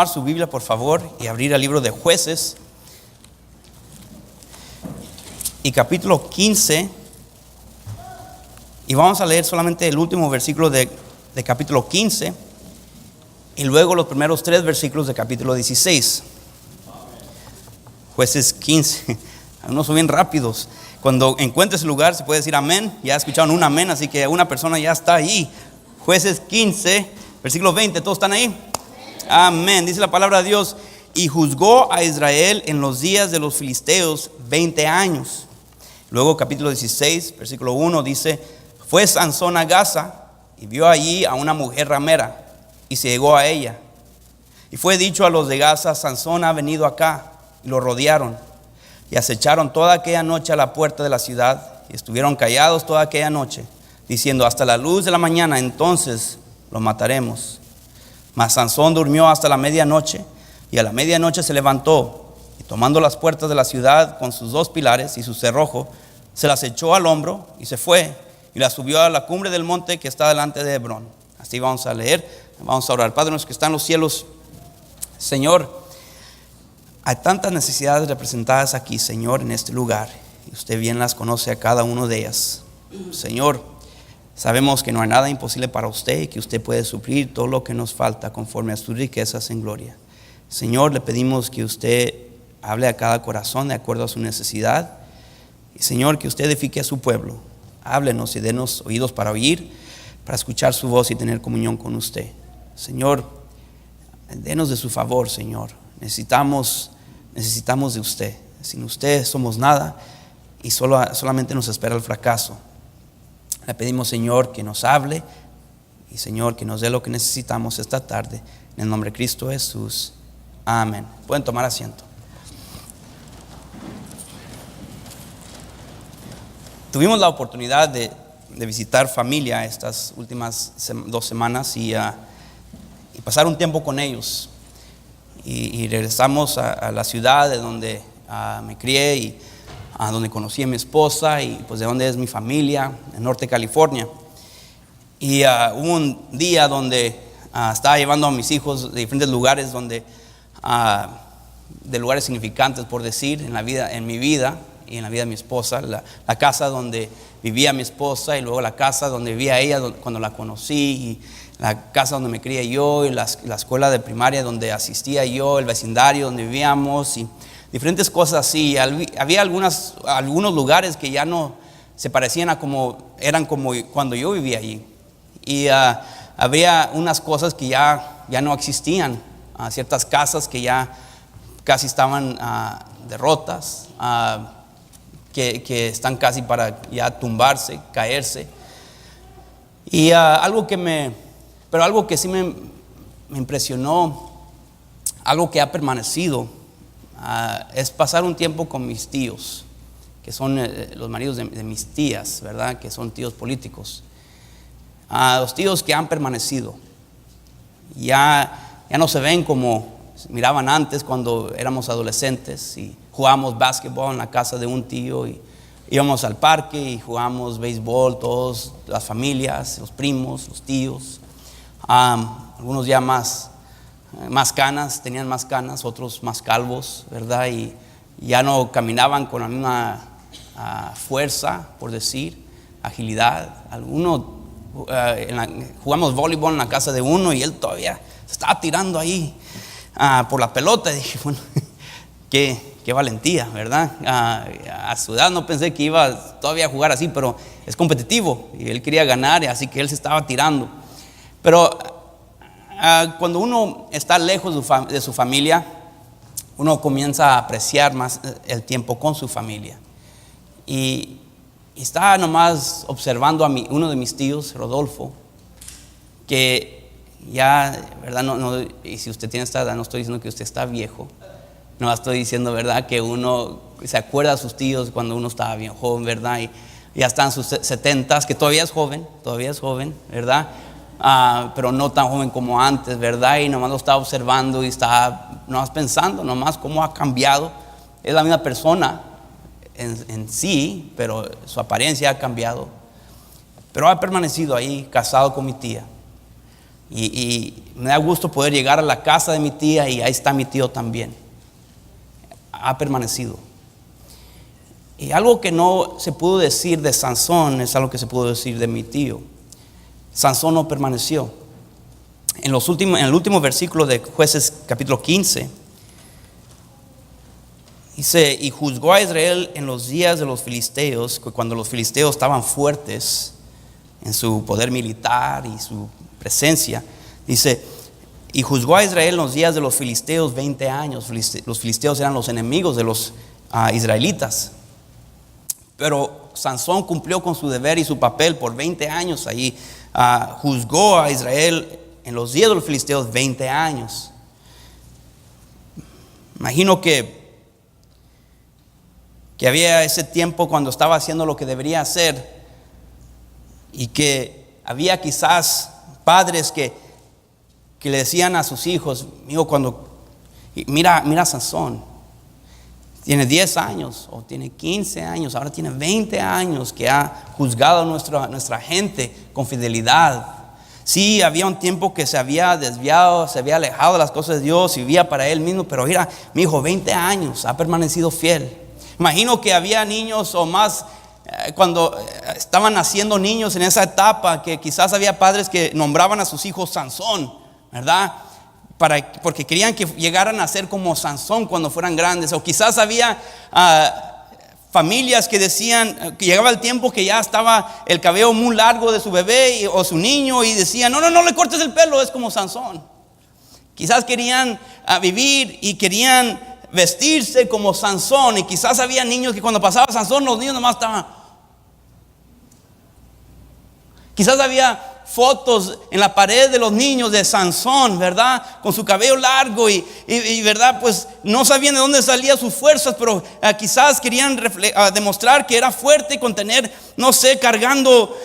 Su Biblia, por favor, y abrir al libro de Jueces y capítulo 15, y vamos a leer solamente el último versículo de capítulo 15 y luego los primeros 3 versículos de capítulo 16. Jueces 15, algunos son bien rápidos. Cuando encuentres el lugar se puede decir amén. Ya escucharon un amén, así que una persona ya está ahí. Jueces 15, versículo 20, ¿todos están ahí? Amén. Dice la palabra de Dios: y juzgó a Israel en los días de los filisteos 20 años. Luego capítulo 16, versículo 1 dice: fue Sansón a Gaza y vio allí a una mujer ramera y se llegó a ella. Y fue dicho a los de Gaza: Sansón ha venido acá. Y lo rodearon y acecharon toda aquella noche a la puerta de la ciudad y estuvieron callados toda aquella noche, diciendo: hasta la luz de la mañana, entonces lo mataremos. Mas Sansón durmió hasta la medianoche, y a la medianoche se levantó, y tomando las puertas de la ciudad con sus 2 pilares y su cerrojo, se las echó al hombro y se fue, y las subió a la cumbre del monte que está delante de Hebrón. Así vamos a leer, vamos a orar. Padre nuestro que está en los cielos, Señor, hay tantas necesidades representadas aquí, Señor, en este lugar, y usted bien las conoce a cada una de ellas. Señor, sabemos que no hay nada imposible para usted y que usted puede suplir todo lo que nos falta conforme a sus riquezas en gloria. Señor, le pedimos que usted hable a cada corazón de acuerdo a su necesidad. Y Señor, que usted edifique a su pueblo. Háblenos y denos oídos para oír, para escuchar su voz y tener comunión con usted. Señor, denos de su favor, Señor. Necesitamos de usted. Sin usted somos nada y solamente nos espera el fracaso. Le pedimos, Señor, que nos hable y, Señor, que nos dé lo que necesitamos esta tarde. En el nombre de Cristo Jesús. Amén. Pueden tomar asiento. Tuvimos la oportunidad de visitar familia estas últimas 2 semanas y pasar un tiempo con ellos. Y regresamos a la ciudad de donde me crié y a donde conocí a mi esposa y pues de donde es mi familia, en Norte California. Y hubo un día donde estaba llevando a mis hijos de diferentes lugares de lugares significantes, por decir, en mi vida y en la vida de mi esposa. La casa donde vivía mi esposa y luego la casa donde vivía ella cuando la conocí, y la casa donde me crié yo, y la escuela de primaria donde asistía yo, el vecindario donde vivíamos y diferentes cosas así. Había algunos lugares que ya no se parecían eran como cuando yo vivía allí. Y había unas cosas que ya no existían, ciertas casas que ya casi estaban derrotas, que están casi para ya tumbarse, caerse. Y algo que sí me impresionó, algo que ha permanecido, es pasar un tiempo con mis tíos, que son los maridos de mis tías, ¿verdad? Que son tíos políticos. Los tíos que han permanecido, ya no se ven como miraban antes cuando éramos adolescentes y jugábamos básquetbol en la casa de un tío y íbamos al parque y jugábamos béisbol, todas las familias, los primos, los tíos. Algunos ya más canas, tenían más canas, otros más calvos, ¿verdad? Y ya no caminaban con la misma fuerza, por decir, agilidad. Algunos jugamos voleibol en la casa de uno y él todavía se estaba tirando ahí por la pelota. Y dije, bueno, qué valentía, ¿verdad? A su edad no pensé que iba todavía a jugar así, pero es competitivo y él quería ganar, así que él se estaba tirando. Pero cuando uno está lejos de su familia, uno comienza a apreciar más el tiempo con su familia. Y estaba nomás observando a uno de mis tíos, Rodolfo, que ya, ¿verdad? No, y si usted tiene esta edad, no estoy diciendo que usted está viejo, no estoy diciendo, ¿verdad?, que uno se acuerda a sus tíos cuando uno estaba bien joven, ¿verdad? Y ya está en sus 70s, que todavía es joven, ¿verdad? Pero no tan joven como antes, ¿verdad? Y nomás lo estaba observando y estaba nomás pensando nomás cómo ha cambiado. Es la misma persona en sí, pero su apariencia ha cambiado. Pero ha permanecido ahí, casado con mi tía. Y me da gusto poder llegar a la casa de mi tía y ahí está mi tío también. Ha permanecido. Y algo que no se pudo decir de Sansón es algo que se pudo decir de mi tío. Sansón no permaneció. En el último versículo de Jueces capítulo 15 dice: y juzgó a Israel en los días de los filisteos, cuando los filisteos estaban fuertes en su poder militar y su presencia. Dice: y juzgó a Israel en los días de los filisteos 20 años. Los filisteos eran los enemigos de los israelitas. Pero Sansón cumplió con su deber y su papel por 20 años allí. Juzgó a Israel en los días de los filisteos 20 años. Imagino que había ese tiempo cuando estaba haciendo lo que debería hacer, y que había quizás padres que le decían a sus hijos: hijo, mira a Sansón, tiene 10 años o tiene 15 años, ahora tiene 20 años que ha juzgado a nuestra gente con fidelidad. Sí, había un tiempo que se había desviado, se había alejado de las cosas de Dios y vivía para él mismo, pero mira, mi hijo, 20 años ha permanecido fiel. Imagino que había niños o más cuando estaban naciendo niños en esa etapa, que quizás había padres que nombraban a sus hijos Sansón, ¿verdad? Porque querían que llegaran a ser como Sansón cuando fueran grandes. O quizás había familias que decían que llegaba el tiempo que ya estaba el cabello muy largo de su bebé o su niño, y decían: no le cortes el pelo, es como Sansón. Quizás querían vivir y querían vestirse como Sansón. Y quizás había niños que cuando pasaba Sansón, los niños nomás estaban. Quizás había fotos en la pared de los niños de Sansón, ¿verdad? Con su cabello largo y ¿verdad? Pues no sabían de dónde salían sus fuerzas, pero quizás querían demostrar que era fuerte con tener, no sé, cargando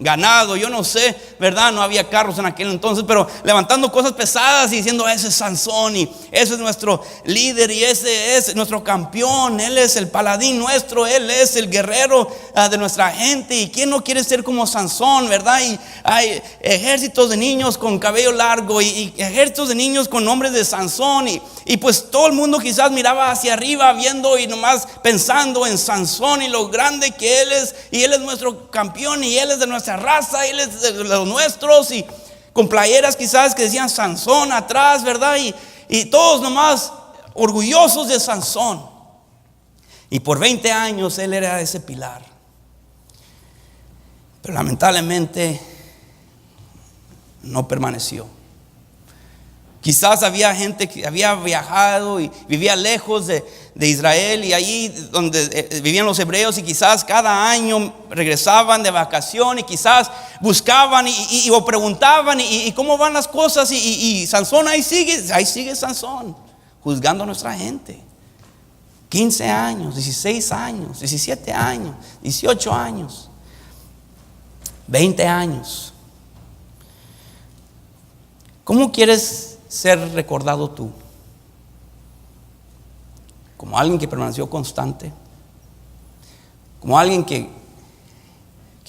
ganado, yo no sé, ¿verdad? No había carros en aquel entonces, pero levantando cosas pesadas y diciendo: ese es Sansón, y ese es nuestro líder, y ese es nuestro campeón, él es el paladín nuestro, él es el guerrero de nuestra gente. Y quién no quiere ser como Sansón, ¿verdad? Y hay ejércitos de niños con cabello largo y ejércitos de niños con nombres de Sansón, y pues todo el mundo quizás miraba hacia arriba viendo y nomás pensando en Sansón y lo grande que él es, y él es nuestro campeón, y él es de nuestra raza, él es de los nuestros, y con playeras quizás que decían Sansón atrás, ¿verdad? Y todos nomás orgullosos de Sansón. Y por 20 años él era ese pilar. Pero lamentablemente no permaneció. Quizás había gente que había viajado y vivía lejos de Israel, y allí donde vivían los hebreos, y quizás cada año regresaban de vacación y quizás buscaban o preguntaban y cómo van las cosas, y Sansón ahí sigue Sansón juzgando a nuestra gente. 15 años, 16 años, 17 años, 18 años, 20 años. ¿Cómo quieres ser recordado tú? ¿Como alguien que permaneció constante? ¿Como alguien que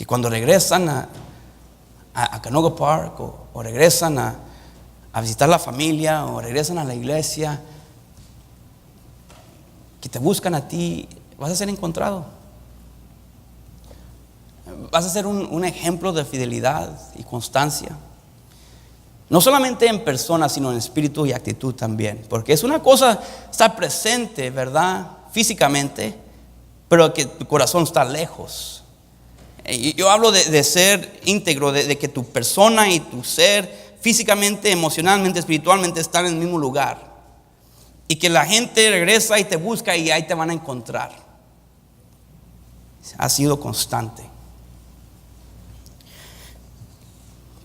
cuando regresan a Canoga Park o regresan a visitar la familia o regresan a la iglesia, que te buscan a ti, vas a ser encontrado? Vas a ser un ejemplo de fidelidad y constancia. No solamente en persona, sino en espíritu y actitud también. Porque es una cosa estar presente, ¿verdad? Físicamente, pero que tu corazón está lejos. Y yo hablo de ser íntegro, de que tu persona y tu ser físicamente, emocionalmente, espiritualmente están en el mismo lugar. Y que la gente regresa y te busca y ahí te van a encontrar. Ha sido constante.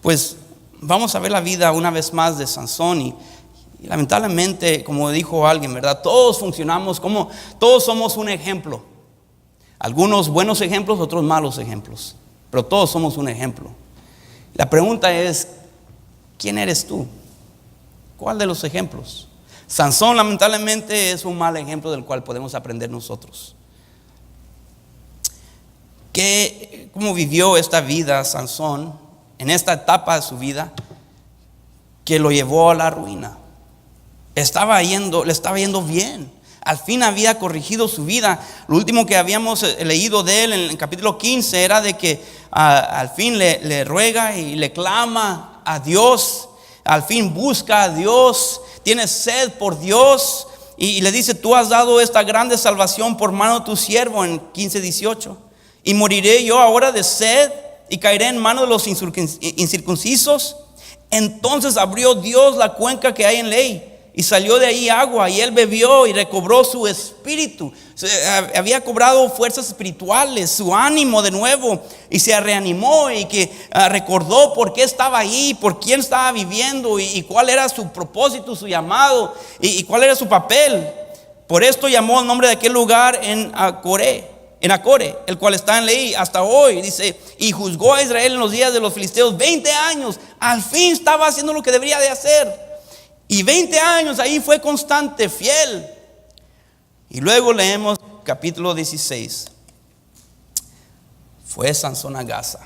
Pues vamos a ver la vida una vez más de Sansón, y lamentablemente, como dijo alguien, ¿verdad? Todos funcionamos todos somos un ejemplo. Algunos buenos ejemplos, otros malos ejemplos, pero todos somos un ejemplo. La pregunta es: ¿quién eres tú? ¿Cuál de los ejemplos? Sansón lamentablemente es un mal ejemplo del cual podemos aprender nosotros. ¿Cómo vivió esta vida Sansón? en esta etapa de su vida que lo llevó a la ruina. Le estaba yendo bien. Al fin había corregido su vida. Lo último que habíamos leído de él en el capítulo 15 era de que al fin le ruega y le clama a Dios. Al fin busca a Dios, tiene sed por Dios y le dice: tú has dado esta grande salvación por mano de tu siervo, en 15:18. Y moriré yo ahora de sed y caeré en manos de los incircuncisos. Entonces abrió Dios la cuenca que hay en Ley y salió de ahí agua, y él bebió y recobró su espíritu. Había cobrado fuerzas espirituales, su ánimo de nuevo, y se reanimó y que recordó por qué estaba ahí, por quién estaba viviendo y cuál era su propósito, su llamado y cuál era su papel. Por esto llamó el nombre de aquel lugar en Acore, el cual está en Ley hasta hoy. Dice: y juzgó a Israel en los días de los filisteos 20 años. Al fin estaba haciendo lo que debería de hacer. Y 20 años ahí fue constante, fiel. Y luego leemos capítulo 16. Fue Sansón a Gaza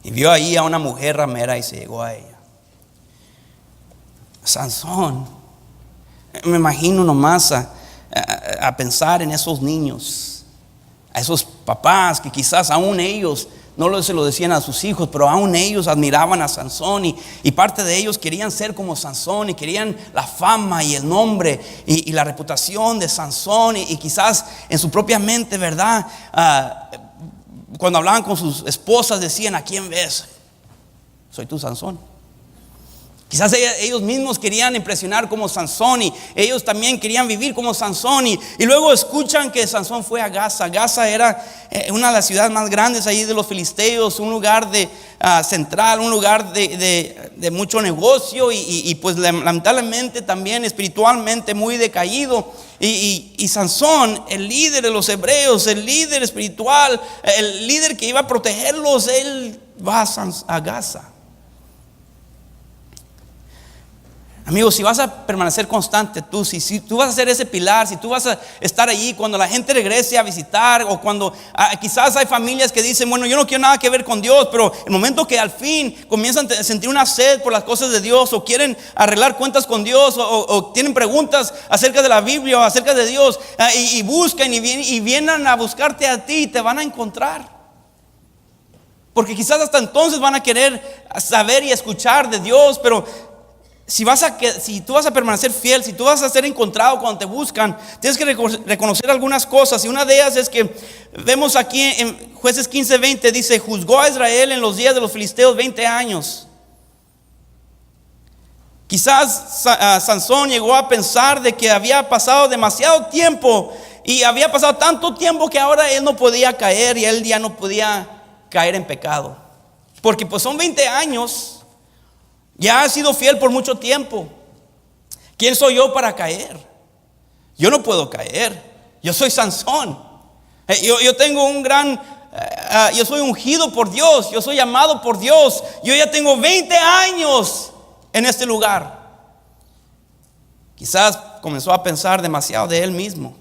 y vio ahí a una mujer ramera y se llegó a ella. Sansón, me imagino nomás a pensar en esos niños, a esos papás que quizás aún ellos no se lo decían a sus hijos, pero aún ellos admiraban a Sansón y parte de ellos querían ser como Sansón y querían la fama y el nombre y la reputación de Sansón y quizás en su propia mente, ¿verdad? Cuando hablaban con sus esposas decían: ¿a quién ves? Soy tu Sansón. Quizás ellos mismos querían impresionar como Sansón y ellos también querían vivir como Sansón y luego escuchan que Sansón fue a Gaza. Gaza era una de las ciudades más grandes ahí de los filisteos, un lugar central, un lugar de mucho negocio y pues lamentablemente también espiritualmente muy decaído. Y Sansón, el líder de los hebreos, el líder espiritual, el líder que iba a protegerlos, él va a Gaza. Amigos, si vas a permanecer constante si tú vas a ser ese pilar, si tú vas a estar allí cuando la gente regrese a visitar, o cuando quizás hay familias que dicen: bueno, yo no quiero nada que ver con Dios, pero el momento que al fin comienzan a sentir una sed por las cosas de Dios, o quieren arreglar cuentas con Dios, o tienen preguntas acerca de la Biblia o acerca de Dios, y buscan y vienen a buscarte a ti, te van a encontrar. Porque quizás hasta entonces van a querer saber y escuchar de Dios, pero si tú vas a permanecer fiel, si tú vas a ser encontrado cuando te buscan, tienes que reconocer algunas cosas. Y una de ellas es que vemos aquí en Jueces 15:20, dice: juzgó a Israel en los días de los filisteos 20 años. Quizás Sansón llegó a pensar de que había pasado demasiado tiempo y había pasado tanto tiempo que ahora él no podía caer y él ya no podía caer en pecado. Porque pues son 20 años. Ya ha sido fiel por mucho tiempo. ¿Quién soy yo para caer? Yo no puedo caer. Yo soy Sansón. Yo tengo yo soy ungido por Dios. Yo soy amado por Dios. Yo ya tengo 20 años en este lugar. Quizás comenzó a pensar demasiado de él mismo.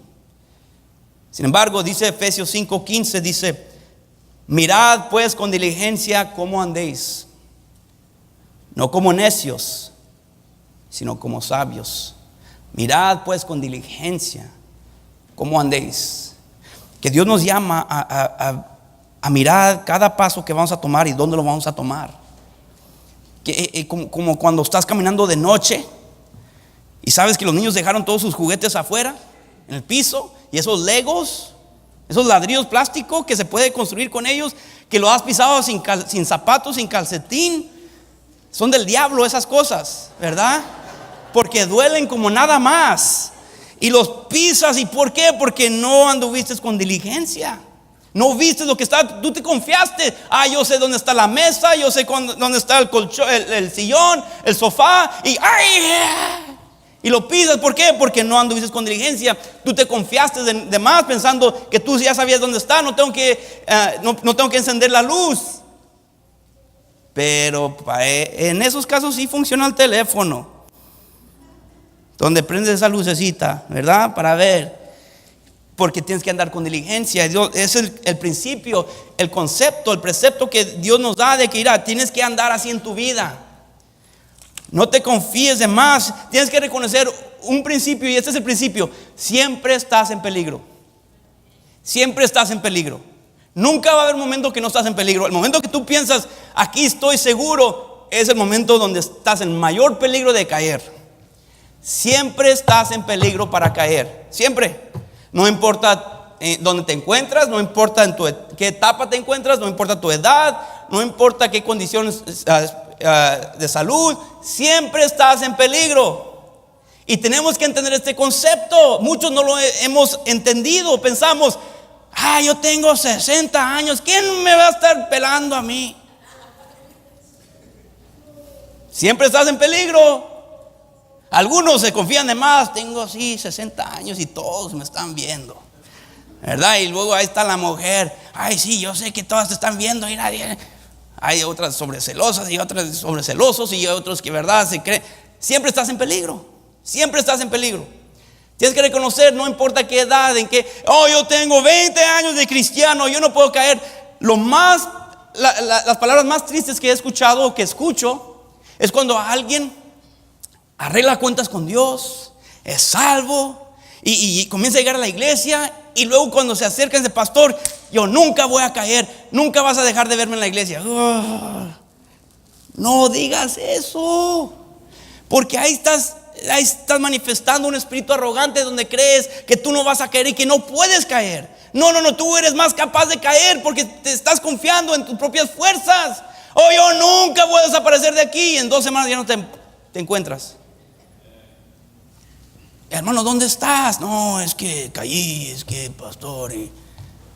Sin embargo, dice Efesios 5:15, dice: mirad pues con diligencia cómo andéis, no como necios, sino como sabios. Mirad pues con diligencia cómo andéis. Que Dios nos llama a mirar cada paso que vamos a tomar y dónde lo vamos a tomar. Como cuando estás caminando de noche y sabes que los niños dejaron todos sus juguetes afuera, en el piso, y esos legos, esos ladrillos plásticos que se puede construir con ellos, que lo has pisado sin zapatos, sin calcetín. Son del diablo esas cosas, ¿verdad? Porque duelen como nada más. Y los pisas. ¿Y por qué? Porque no anduviste con diligencia. No viste lo que está. Tú te confiaste. Yo sé dónde está la mesa. Yo sé dónde está el colchón, el sillón, el sofá. Y lo pisas. ¿Por qué? Porque no anduviste con diligencia. Tú te confiaste de más pensando que tú ya sabías dónde está. No tengo que encender la luz. Pero en esos casos sí funciona el teléfono, donde prendes esa lucecita, ¿verdad? Para ver. porque tienes que andar con diligencia. Dios, es el principio, el concepto, el precepto que Dios nos da de que tienes que andar así en tu vida. No te confíes de más. Tienes que reconocer un principio, y este es el principio: siempre estás en peligro. Siempre estás en peligro. Nunca va a haber un momento que no estás en peligro. El momento que tú piensas, aquí estoy seguro, es el momento donde estás en mayor peligro de caer. Siempre estás en peligro para caer. Siempre. No importa dónde te encuentras, no importa en qué etapa te encuentras, no importa tu edad, no importa qué condiciones de salud, siempre estás en peligro. Y tenemos que entender este concepto. Muchos no lo hemos entendido. Pensamos, yo tengo 60 años, ¿quién me va a estar pelando a mí? Siempre estás en peligro. Algunos se confían de más. Tengo así 60 años y todos me están viendo, ¿verdad? Y luego ahí está la mujer. Sí, yo sé que todas te están viendo. Y nadie. Hay otras sobrecelosas y otras sobrecelosos y otros que, ¿verdad?, se creen. Siempre estás en peligro. Siempre estás en peligro. Tienes que reconocer, no importa qué edad, en qué. Yo tengo 20 años de cristiano, yo no puedo caer. Las palabras más tristes que he escuchado o que escucho es cuando alguien arregla cuentas con Dios, es salvo y comienza a llegar a la iglesia, y luego cuando se acerca ese pastor, yo nunca voy a caer, nunca vas a dejar de verme en la iglesia. No digas eso, porque ahí estás manifestando un espíritu arrogante donde crees que tú no vas a caer y que no puedes caer. No, tú eres más capaz de caer porque te estás confiando en tus propias fuerzas. Yo nunca voy a desaparecer de aquí, y en 2 semanas ya no te encuentras. Hermano, ¿dónde estás? No, es que caí, es que pastor, y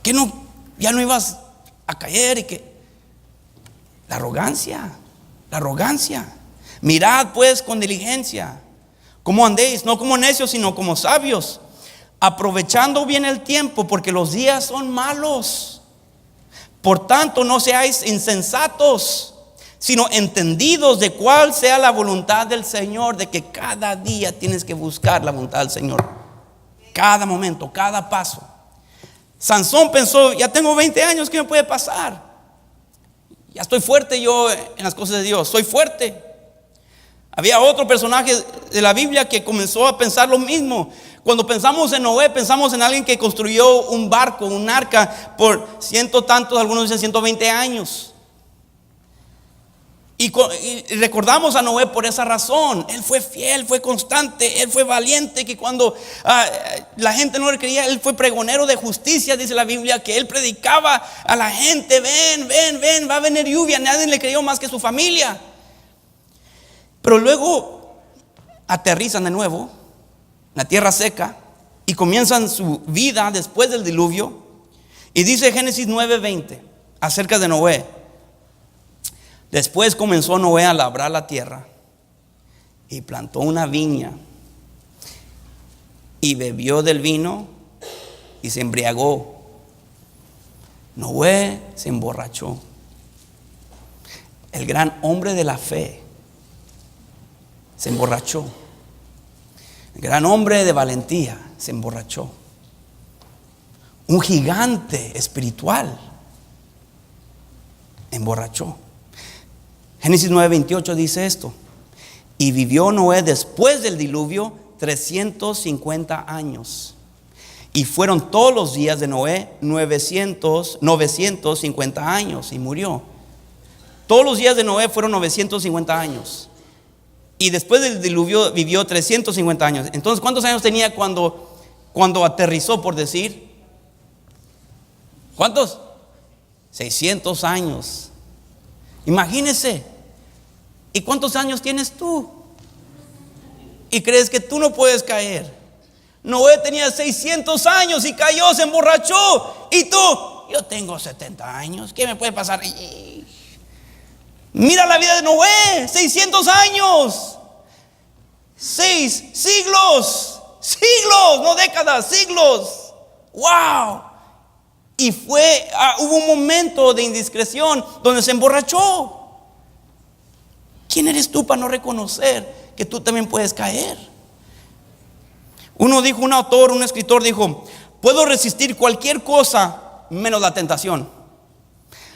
que no, ya no ibas a caer, y que la arrogancia. Mirad pues con diligencia cómo andéis, no como necios, sino como sabios, aprovechando bien el tiempo, porque los días son malos. Por tanto, no seáis insensatos, sino entendidos de cuál sea la voluntad del Señor. De que cada día tienes que buscar la voluntad del Señor, cada momento, cada paso. Sansón pensó, ya tengo 20 años, ¿qué me puede pasar? Ya estoy fuerte yo en las cosas de Dios, soy fuerte. Había otro personaje de la Biblia que comenzó a pensar lo mismo. Cuando pensamos en Noé, pensamos en alguien que construyó un barco, un arca, por tantos, algunos dicen 120 años. Y recordamos a Noé por esa razón. Él fue fiel, fue constante, él fue valiente, que cuando la gente no le creía, él fue pregonero de justicia. Dice la Biblia que él predicaba a la gente: ven, va a venir lluvia. Nadie le creyó más que su familia. Pero luego aterrizan de nuevo en la tierra seca y comienzan su vida después del diluvio. Y dice Génesis 9:20 acerca de Noé: después comenzó Noé a labrar la tierra y plantó una viña y bebió del vino y se embriagó. Noé se emborrachó. El gran hombre de la fe se emborrachó. El gran hombre de valentía se emborrachó. Un gigante espiritual emborrachó. Génesis 9:28 dice esto: y vivió Noé después del diluvio 350 años. Y fueron todos los días de Noé 950 años, y murió. Todos los días de Noé fueron 950 años. Y después del diluvio vivió 350 años. Entonces, ¿cuántos años tenía cuando aterrizó, por decir? ¿Cuántos? 600 años. Imagínese. ¿Y cuántos años tienes tú? ¿Y crees que tú no puedes caer? Noé tenía 600 años y cayó, se emborrachó. ¿Y tú? Yo tengo 70 años, ¿qué me puede pasar? Mira la vida de Noé: 600 años, 6 siglos, no décadas, siglos. ¡Wow! Y hubo un momento de indiscreción donde se emborrachó. ¿Quién eres tú para no reconocer que tú también puedes caer? Un escritor dijo: Puedo resistir cualquier cosa menos la tentación.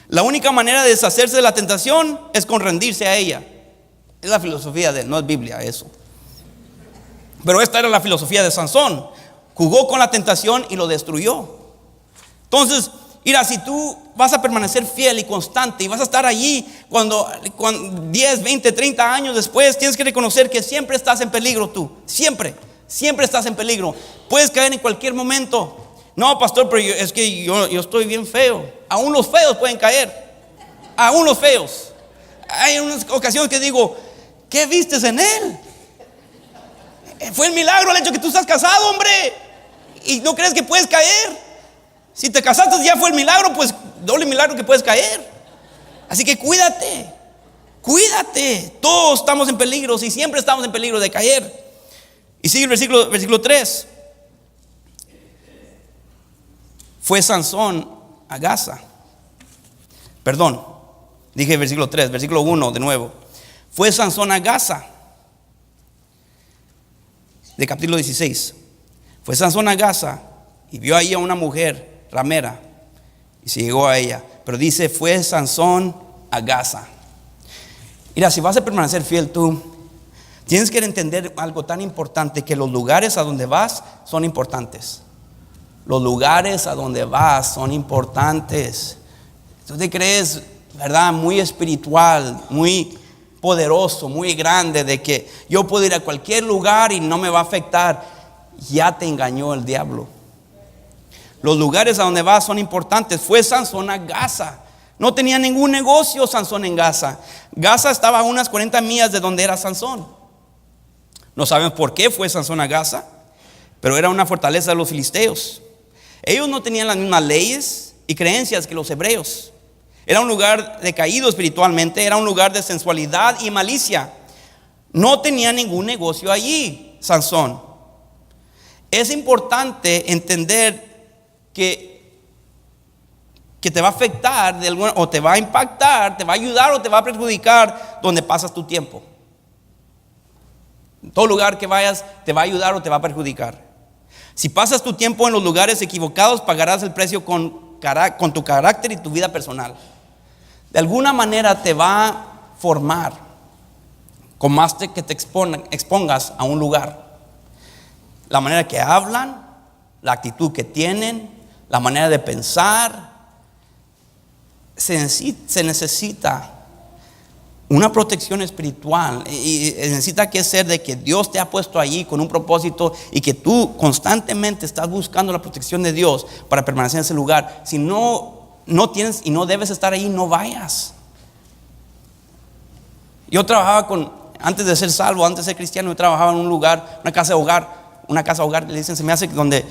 La única manera de deshacerse de la tentación es con rendirse a ella. Es la filosofía de él, no es Biblia eso. Pero esta era la filosofía de Sansón. Jugó con la tentación y lo destruyó. Entonces, mira, si tú vas a permanecer fiel y constante y vas a estar allí cuando 10, 20, 30 años después, tienes que reconocer que siempre estás en peligro tú. Siempre estás en peligro. Puedes caer en cualquier momento. No, pastor, pero es que yo estoy bien feo. Aún los feos pueden caer. Aún los feos. Hay unas ocasiones que digo, ¿qué vistes en él? Fue el milagro el hecho que tú estás casado, hombre. Y no crees que puedes caer. Si te casaste ya fue el milagro, pues doble milagro que puedes caer. Así que cuídate. Todos estamos en peligro y siempre estamos en peligro de caer. Y sigue el versículo 3. Fue Sansón a Gaza. Perdón, dije versículo 3, versículo 1 de nuevo. Fue Sansón a Gaza. De capítulo 16. Fue Sansón a Gaza y vio ahí a una mujer ramera y se llegó a ella. Pero dice, fue Sansón a Gaza. Mira, si vas a permanecer fiel tú, tienes que entender algo tan importante, que los lugares a donde vas son importantes. Los lugares a donde vas son importantes. Tú te crees, ¿verdad?, muy espiritual, muy poderoso, muy grande, de que yo puedo ir a cualquier lugar y no me va a afectar. Ya te engañó el diablo. Los lugares a donde vas son importantes. Fue Sansón a Gaza. No tenía ningún negocio Sansón en Gaza. Gaza estaba a unas 40 millas de donde era Sansón. No sabemos por qué fue Sansón a Gaza, pero era una fortaleza de los filisteos. Ellos no tenían las mismas leyes y creencias que los hebreos. Era un lugar decaído espiritualmente. Era un lugar de sensualidad y malicia. No tenía ningún negocio allí Sansón. Es importante entender que te va a afectar de alguna, o te va a impactar, te va a ayudar o te va a perjudicar donde pasas tu tiempo. En todo lugar que vayas te va a ayudar o te va a perjudicar. Si pasas tu tiempo en los lugares equivocados, pagarás el precio con tu carácter y tu vida personal. De alguna manera te va a formar, con más que te expongas a un lugar. La manera que hablan, la actitud que tienen, la manera de pensar. Se necesita una protección espiritual y necesita que ser de que Dios te ha puesto allí con un propósito y que tú constantemente estás buscando la protección de Dios para permanecer en ese lugar. Si no tienes y no debes estar ahí, no vayas. Yo trabajaba antes de ser salvo, antes de ser cristiano, yo trabajaba en un lugar, una casa hogar, le dicen, se me hace, donde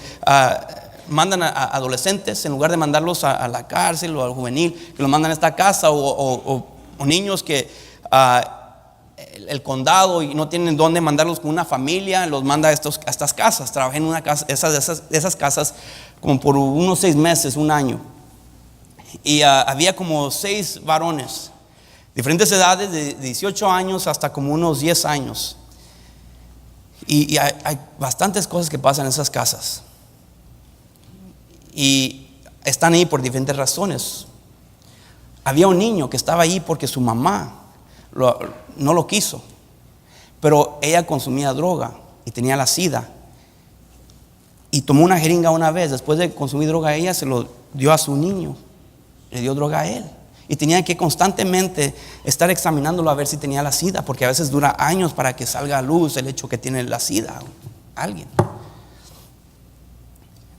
mandan a adolescentes, en lugar de mandarlos a la cárcel o al juvenil, que los mandan a esta casa, o niños que el condado y no tienen dónde mandarlos con una familia, los manda a estas casas. Trabajé en una casa, esas casas como por unos 6 meses, un año, y había como 6 varones, diferentes edades, de 18 años hasta como unos 10 años. Y hay bastantes cosas que pasan en esas casas. Y están ahí por diferentes razones. Había un niño que estaba ahí porque su mamá no lo quiso. Pero ella consumía droga y tenía la sida. Y tomó una jeringa una vez. Después de consumir droga, ella se lo dio a su niño. Le dio droga a él. Y tenía que constantemente estar examinándolo a ver si tenía la sida, porque a veces dura años para que salga a luz el hecho que tiene la sida alguien.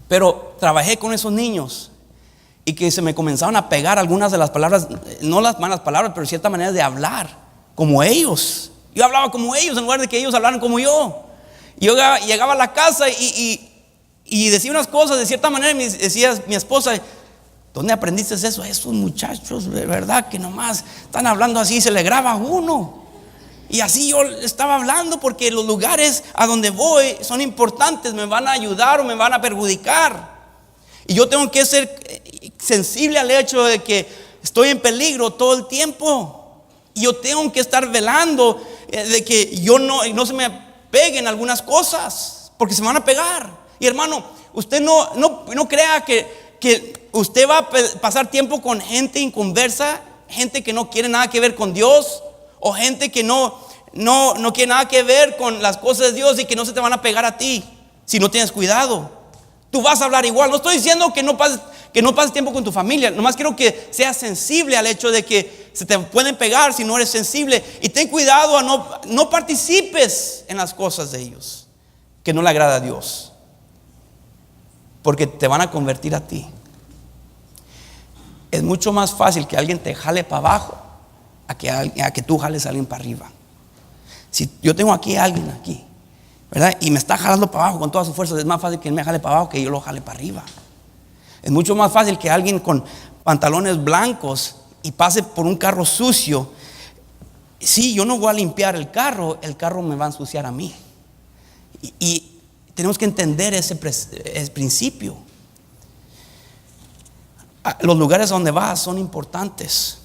Pero trabajé con esos niños y que se me comenzaron a pegar algunas de las palabras, no las malas palabras, pero cierta manera de hablar como ellos. Yo hablaba como ellos en lugar de que ellos hablaran como yo. Yo llegaba a la casa y decía unas cosas de cierta manera, y me decía mi esposa, ¿dónde aprendiste eso? Esos muchachos, de verdad que nomás están hablando así, se le graba a uno. Y así yo estaba hablando, porque los lugares a donde voy son importantes, me van a ayudar o me van a perjudicar. Y yo tengo que ser sensible al hecho de que estoy en peligro todo el tiempo. Y yo tengo que estar velando de que yo no se me peguen algunas cosas, porque se me van a pegar. Y hermano, usted no crea que usted va a pasar tiempo con gente inconversa, gente que no quiere nada que ver con Dios, o gente que no quiere nada que ver con las cosas de Dios y que no se te van a pegar a ti si no tienes cuidado. Tú vas a hablar igual. No estoy diciendo que no pases tiempo con tu familia. Nomás quiero que seas sensible al hecho de que se te pueden pegar si no eres sensible. Y ten cuidado a no participes en las cosas de ellos que no le agrada a Dios, porque te van a convertir a ti. Es mucho más fácil que alguien te jale para abajo a que tú jales a alguien para arriba. Si yo tengo aquí a alguien aquí, ¿verdad? Y me está jalando para abajo con toda su fuerza, es más fácil que él me jale para abajo que yo lo jale para arriba. Es mucho más fácil que alguien con pantalones blancos y pase por un carro sucio. Sí, yo no voy a limpiar el carro me va a ensuciar a mí. Y tenemos que entender ese principio. Los lugares donde vas son importantes.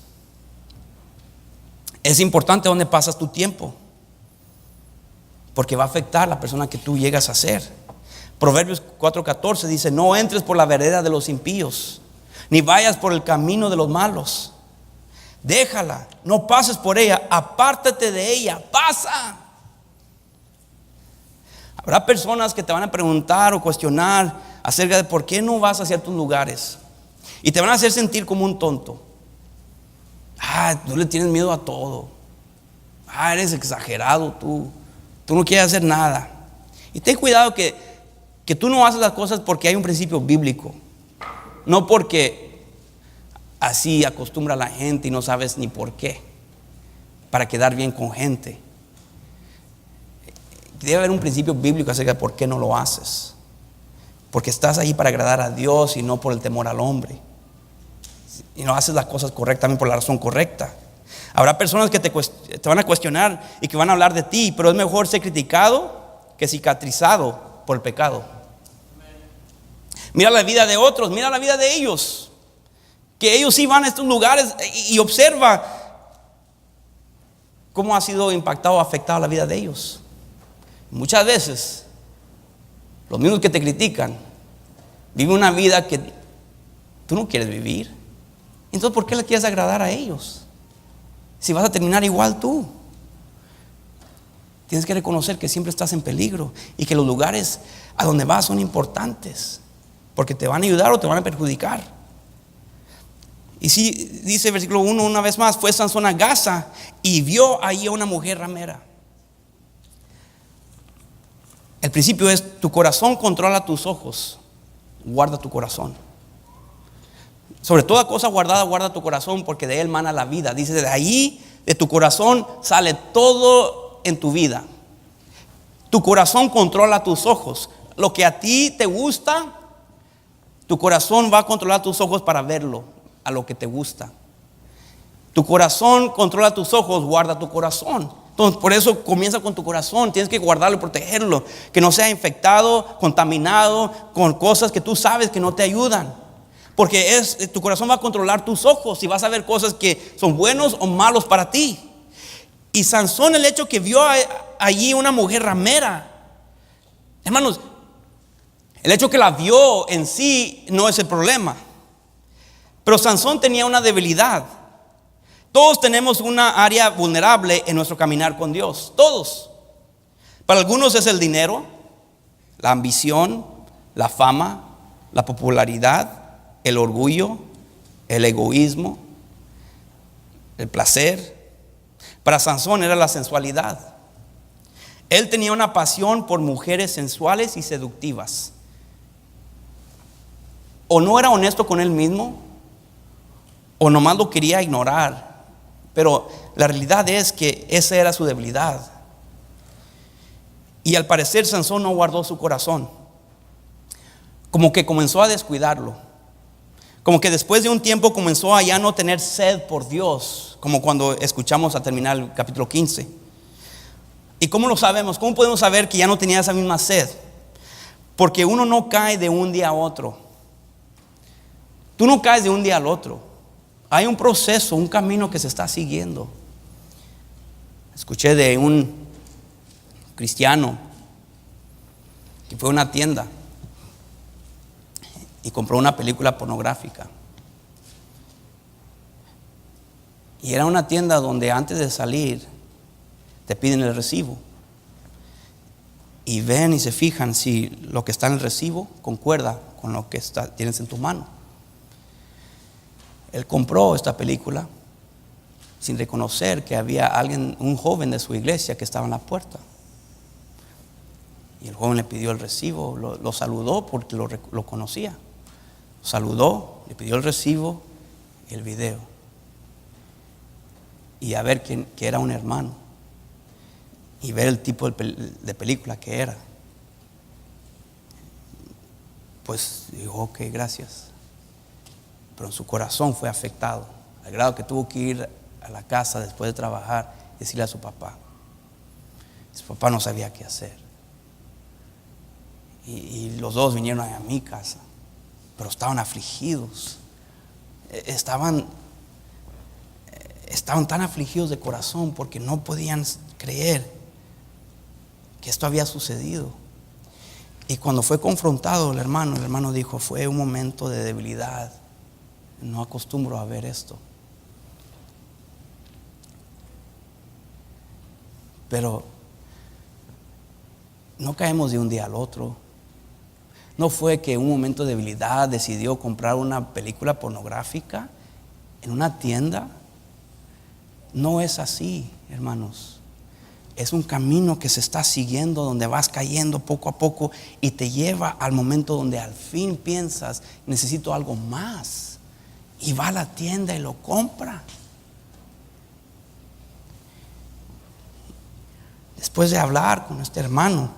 Es importante donde pasas tu tiempo, porque va a afectar a la persona que tú llegas a ser. Proverbios 4:14 dice: no entres por la vereda de los impíos, ni vayas por el camino de los malos. Déjala, no pases por ella, apártate de ella, pasa. Habrá personas que te van a preguntar o cuestionar acerca de por qué no vas a ciertos lugares, y te van a hacer sentir como un tonto. Tú le tienes miedo a todo. Eres exagerado tú no quieres hacer nada. Y ten cuidado que tú no haces las cosas porque hay un principio bíblico, no porque así acostumbra a la gente y no sabes ni por qué, para quedar bien con gente. Debe haber un principio bíblico acerca de por qué no lo haces, porque estás ahí para agradar a Dios y no por el temor al hombre, y no haces las cosas correctamente por la razón correcta. Habrá personas que te van a cuestionar y que van a hablar de ti, pero es mejor ser criticado que cicatrizado por el pecado. Mira la vida de otros, mira la vida de ellos, que ellos sí van a estos lugares, y observa cómo ha sido impactado o afectado la vida de ellos. Muchas veces los mismos que te critican viven una vida que tú no quieres vivir. Entonces, ¿por qué le quieres agradar a ellos si vas a terminar igual tú? Tienes que reconocer que siempre estás en peligro y que los lugares a donde vas son importantes, porque te van a ayudar o te van a perjudicar. Y si dice el versículo 1 una vez más: fue Sansón a Gaza y vio ahí a una mujer ramera. El principio es: tu corazón controla tus ojos, guarda tu corazón. Sobre toda cosa guardada, guarda tu corazón, porque de él mana la vida. Dice: de ahí, de tu corazón, sale todo en tu vida. Tu corazón controla tus ojos. Lo que a ti te gusta, tu corazón va a controlar tus ojos para verlo, a lo que te gusta. Tu corazón controla tus ojos, guarda tu corazón. Entonces, por eso comienza con tu corazón. Tienes que guardarlo y protegerlo, que no sea infectado, contaminado con cosas que tú sabes que no te ayudan. Porque tu corazón va a controlar tus ojos y vas a ver cosas que son buenos o malos para ti. Y Sansón, el hecho que vio allí una mujer ramera, hermanos, el hecho que la vio en sí no es el problema. Pero Sansón tenía una debilidad. Todos tenemos una área vulnerable en nuestro caminar con Dios. Todos. Para algunos es el dinero, la ambición, la fama, la popularidad, el orgullo, el egoísmo, el placer. Para Sansón era la sensualidad. Él tenía una pasión por mujeres sensuales y seductivas. O no era honesto con él mismo, o nomás lo quería ignorar. Pero la realidad es que esa era su debilidad. Y al parecer Sansón no guardó su corazón. Como que comenzó a descuidarlo. Como que después de un tiempo comenzó a ya no tener sed por Dios, como cuando escuchamos a terminar el capítulo 15. ¿Y cómo lo sabemos? ¿Cómo podemos saber que ya no tenía esa misma sed? Porque uno no cae de un día a otro. Tú no caes de un día al otro. Hay un proceso, un camino que se está siguiendo. Escuché de un cristiano que fue a una tienda y compró una película pornográfica. Y era una tienda donde antes de salir te piden el recibo. Y ven y se fijan si lo que está en el recibo concuerda con lo que tienes en tu mano. Él compró esta película sin reconocer que había alguien, un joven de su iglesia que estaba en la puerta. Y el joven le pidió el recibo, lo saludó porque lo conocía. Saludó, le pidió el recibo y el video. Y a ver que era un hermano. Y ver el tipo de película que era. Pues dijo, ok, gracias. Pero en su corazón fue afectado, al grado que tuvo que ir a la casa después de trabajar y decirle a su papá. Su papá no sabía qué hacer. Y los dos vinieron a mi casa, pero estaban afligidos. Estaban tan afligidos de corazón porque no podían creer que esto había sucedido. Y cuando fue confrontado el hermano dijo, fue un momento de debilidad. No acostumbro a ver esto. Pero no caemos de un día al otro. No fue que en un momento de debilidad decidió comprar una película pornográfica en una tienda. No es así, hermanos. Es un camino que se está siguiendo, donde vas cayendo poco a poco y te lleva al momento donde al fin piensas, necesito algo más. Y va a la tienda y lo compra. Después de hablar con este hermano,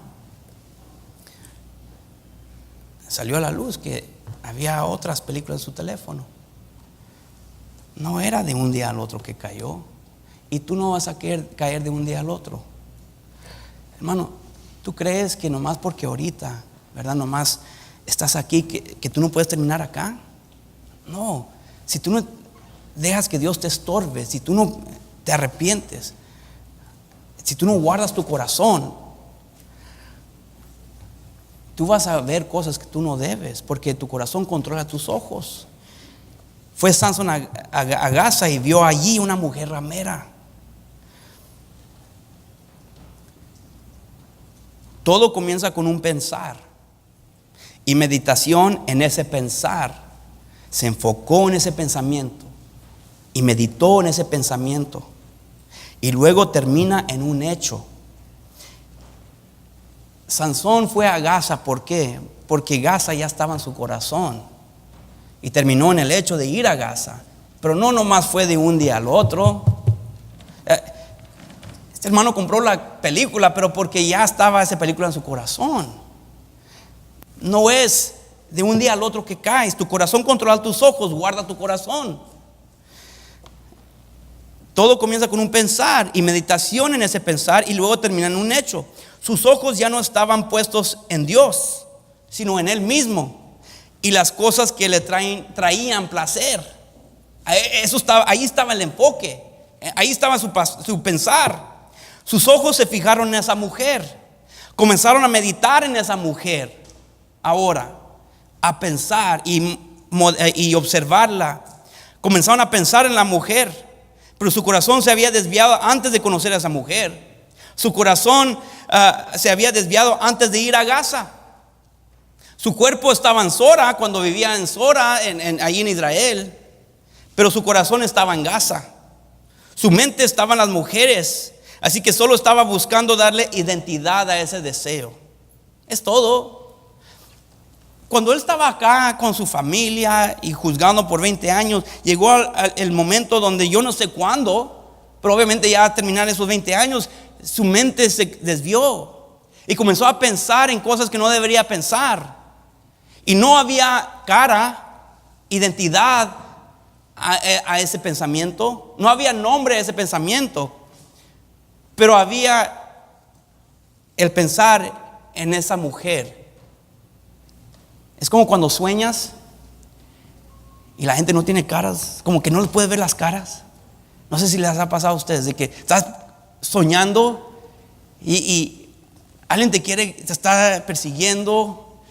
salió a la luz que había otras películas en su teléfono. No era de un día al otro que cayó. Y tú no vas a caer de un día al otro. Hermano, ¿tú crees que nomás porque ahorita, verdad, nomás estás aquí, que tú no puedes terminar acá? No. Si tú no dejas que Dios te estorbe, si tú no te arrepientes, si tú no guardas tu corazón, tú vas a ver cosas que tú no debes, porque tu corazón controla tus ojos. Fue Sansón a Gaza y vio allí una mujer ramera. Todo comienza con un pensar y meditación en ese pensar. Se enfocó en ese pensamiento y meditó en ese pensamiento y luego termina en un hecho. Sansón fue a Gaza, ¿por qué? Porque Gaza ya estaba en su corazón y terminó en el hecho de ir a Gaza. Pero no nomás fue de un día al otro. Este hermano compró la película, pero porque ya estaba esa película en su corazón. No es de un día al otro que caes. Tu corazón controla tus ojos, guarda tu corazón. Todo comienza con un pensar y meditación en ese pensar y luego termina en un hecho. Sus ojos ya no estaban puestos en Dios, sino en Él mismo y las cosas que le traían placer. Ahí estaba el enfoque, ahí estaba su pensar. Sus ojos se fijaron en esa mujer, comenzaron a meditar en esa mujer. Ahora, a pensar y observarla. Comenzaron a pensar en la mujer, pero su corazón se había desviado antes de conocer a esa mujer. Su corazón se había desviado antes de ir a Gaza. Su cuerpo estaba en Sora cuando vivía en Sora, allí en Israel, pero su corazón estaba en Gaza. Su mente estaba en las mujeres, así que solo estaba buscando darle identidad a ese deseo. Es todo. Cuando él estaba acá con su familia y juzgando por 20 años, llegó el momento donde yo no sé cuándo, pero obviamente ya al terminar esos 20 años, su mente se desvió y comenzó a pensar en cosas que no debería pensar. Y no había identidad a ese pensamiento, no había nombre a ese pensamiento, pero había el pensar en esa mujer. Es como cuando sueñas y la gente no tiene caras, como que no les puede ver las caras. No sé si les ha pasado a ustedes de que estás soñando y alguien te está persiguiendo,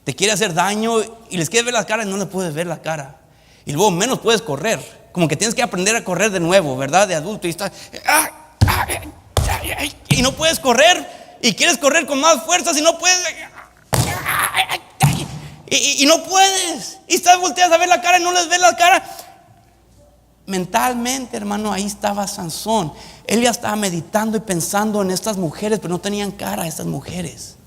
te quiere hacer daño y les quieres ver la cara y no les puedes ver la cara. Y luego menos puedes correr. Como que tienes que aprender a correr de nuevo, ¿verdad? De adulto y estás y no puedes correr y quieres correr con más fuerzas y no puedes y no puedes. Y estás volteas a ver la cara y no les ves la cara. Mentalmente, hermano, ahí estaba Sansón. Él ya estaba meditando y pensando en estas mujeres, pero no tenían cara a estas mujeres.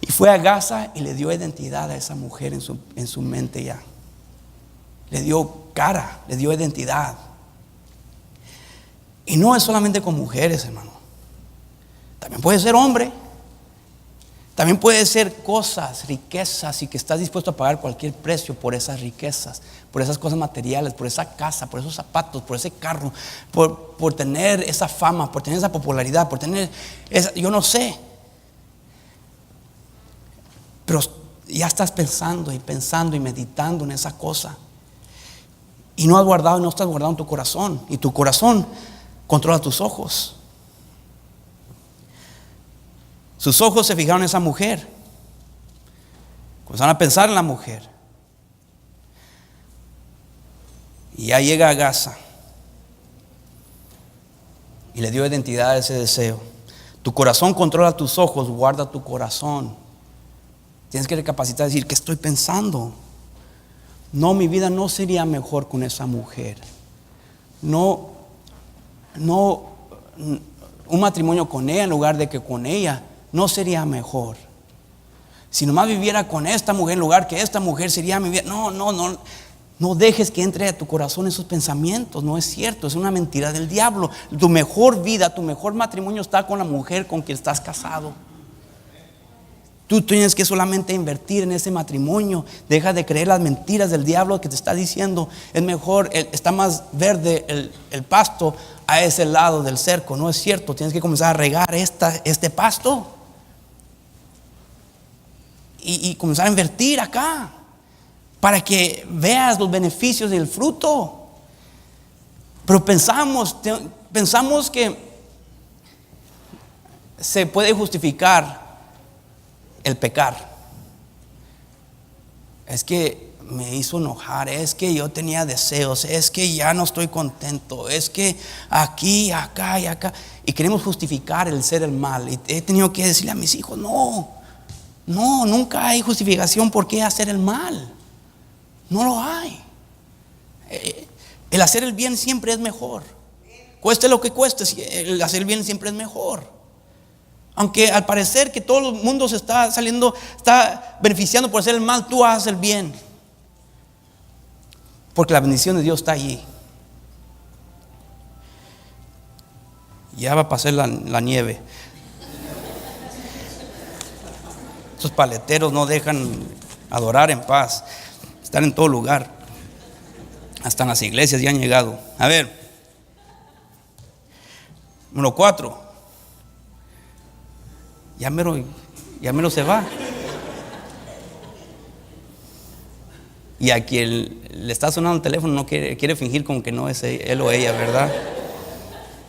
Y fue a Gaza y le dio identidad a esa mujer en su mente ya. Le dio cara, le dio identidad. Y no es solamente con mujeres, hermano. También puede ser hombre. También puede ser cosas, riquezas, y que estás dispuesto a pagar cualquier precio por esas riquezas, por esas cosas materiales, por esa casa, por esos zapatos, por ese carro, por tener esa fama, por tener esa popularidad, por tener esa, yo no sé. Pero ya estás pensando y meditando en esa cosa. Y no estás guardado en tu corazón. Y tu corazón controla tus ojos. Sus ojos se fijaron en esa mujer. Comenzaron a pensar en la mujer. Y ya llega a Gaza. Y le dio identidad a ese deseo. Tu corazón controla tus ojos, guarda tu corazón. Tienes que recapacitar y decir, ¿qué estoy pensando? No, mi vida no sería mejor con esa mujer. No, un matrimonio con ella en lugar de que con ella no sería mejor. Si nomás viviera con esta mujer en lugar que esta mujer sería mi vida. No dejes que entre a tu corazón esos pensamientos. No es cierto, es una mentira del diablo. Tu mejor vida, tu mejor matrimonio está con la mujer con quien estás casado. Tú tienes que solamente invertir en ese matrimonio. Deja de creer las mentiras del diablo que te está diciendo. Es mejor, está más verde el pasto a ese lado del cerco. No es cierto, tienes que comenzar a regar este pasto y comenzar a invertir acá para que veas los beneficios del fruto. Pero pensamos que se puede justificar el pecar. Es que me hizo enojar, es que yo tenía deseos, es que ya no estoy contento, es que aquí, acá y acá. Y queremos justificar el ser el mal. Y he tenido que decirle a mis hijos, no, nunca hay justificación por qué hacer el mal. No lo hay. El hacer el bien siempre es mejor. Cueste lo que cueste, el hacer el bien siempre es mejor. Aunque al parecer que todo el mundo se está beneficiando por hacer el mal, tú haces el bien. Porque la bendición de Dios está allí. Ya va a pasar la nieve. Esos paleteros no dejan adorar en paz. Están en todo lugar. Hasta en las iglesias ya han llegado. A ver. Número 4. Ya mero se va. Y a quien le está sonando el teléfono no quiere fingir como que no es él o ella, ¿verdad?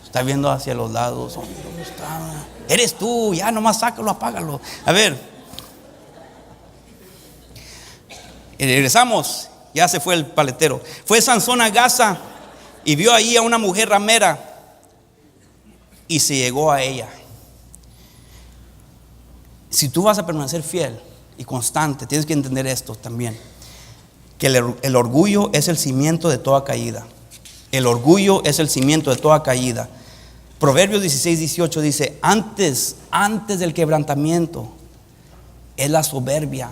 Está viendo hacia los lados. ¿Dónde está? Eres tú, ya nomás sácalo, apágalo. A ver. Regresamos. Ya se fue el paletero. Fue Sansón a Gaza y vio ahí a una mujer ramera y se llegó a ella. Si tú vas a permanecer fiel y constante, tienes que entender esto también, que el orgullo es el cimiento de toda caída. El orgullo es el cimiento de toda caída. Proverbios 16:18 dice, antes del quebrantamiento es la soberbia.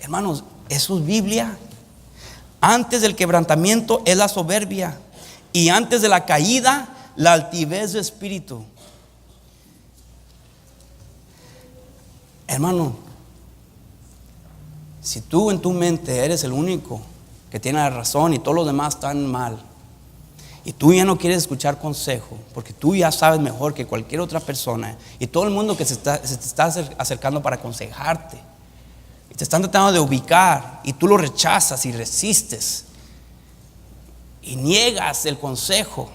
Hermanos, eso es Biblia. Antes del quebrantamiento es la soberbia, y antes de la caída, la altivez de espíritu. Hermano, si tú en tu mente eres el único que tiene la razón y todos los demás están mal, y tú ya no quieres escuchar consejo porque tú ya sabes mejor que cualquier otra persona, y todo el mundo que se te está acercando para aconsejarte y te están tratando de ubicar, y tú lo rechazas y resistes y niegas el consejo,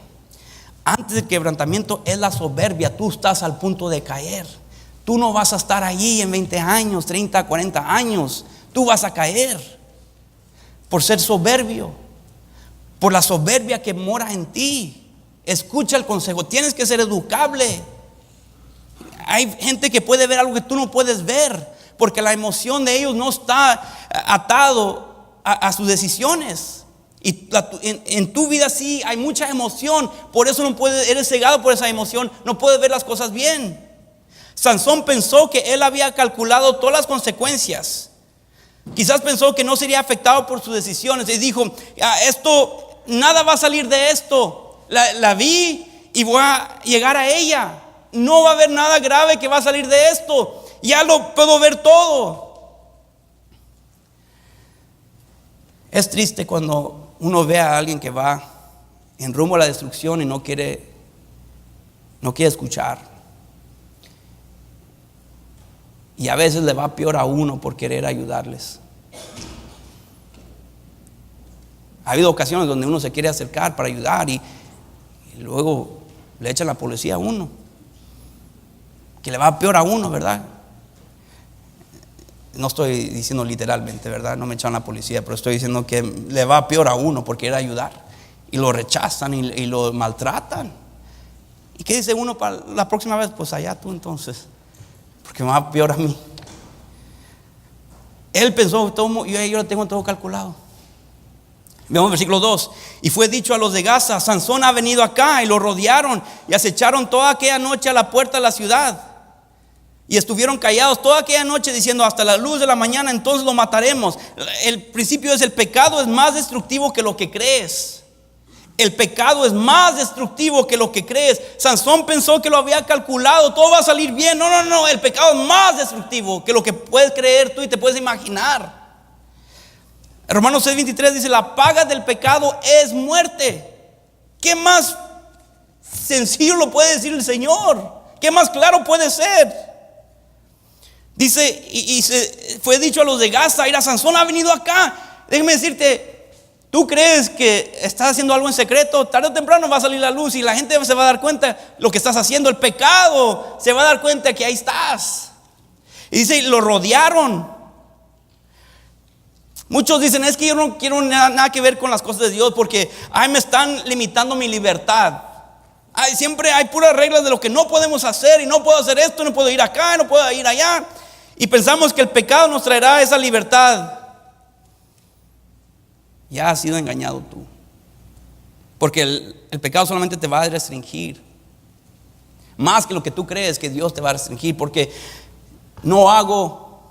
antes del quebrantamiento es la soberbia. Tú estás al punto de caer. Tú no vas a estar allí en 20 años, 30, 40 años. Tú vas a caer por ser soberbio, por la soberbia que mora en ti. Escucha el consejo, tienes que ser educable. Hay gente que puede ver algo que tú no puedes ver, porque la emoción de ellos no está atado a sus decisiones. Y en tu vida sí hay mucha emoción, por eso no puedes, eres cegado por esa emoción, no puedes ver las cosas bien. Sansón pensó que él había calculado todas las consecuencias. Quizás pensó que no sería afectado por sus decisiones y dijo: esto, nada va a salir de esto. La vi y voy a llegar a ella. No va a haber nada grave que va a salir de esto. Ya lo puedo ver todo. Es triste cuando uno ve a alguien que va en rumbo a la destrucción y no quiere escuchar. Y a veces le va peor a uno por querer ayudarles. Ha habido ocasiones donde uno se quiere acercar para ayudar y luego le echan la policía a uno, que le va peor a uno, ¿verdad? No estoy diciendo literalmente, ¿verdad? No me echan la policía, pero estoy diciendo que le va peor a uno por querer ayudar. Y lo rechazan y lo maltratan. ¿Y qué dice uno para la próxima vez? Pues allá tú entonces, porque me va peor a mí. Él pensó, yo lo tengo todo calculado. Vemos versículo 2. Y fue dicho a los de Gaza: Sansón ha venido acá. Y lo rodearon y acecharon toda aquella noche a la puerta de la ciudad. Y estuvieron callados toda aquella noche diciendo: hasta la luz de la mañana entonces lo mataremos. El principio es: el pecado es más destructivo que lo que crees. El pecado es más destructivo que lo que crees. Sansón pensó que lo había calculado, todo va a salir bien. No, el pecado es más destructivo que lo que puedes creer tú y te puedes imaginar. Romanos 6:23 dice: la paga del pecado es muerte. ¿Qué más sencillo lo puede decir el Señor? ¿Qué más claro puede ser? Dice, y se fue dicho a los de Gaza: mira, Sansón ha venido acá. Déjame decirte, tú crees que estás haciendo algo en secreto, tarde o temprano va a salir la luz y la gente se va a dar cuenta lo que estás haciendo. El pecado se va a dar cuenta que ahí estás. Y dice: lo rodearon. Muchos dicen: es que yo no quiero nada que ver con las cosas de Dios, porque me están limitando mi libertad. Siempre hay puras reglas de lo que no podemos hacer, y no puedo hacer esto, no puedo ir acá, no puedo ir allá. Y pensamos que el pecado nos traerá esa libertad. Ya has sido engañado tú, porque el pecado solamente te va a restringir, más que lo que tú crees que Dios te va a restringir. Porque no hago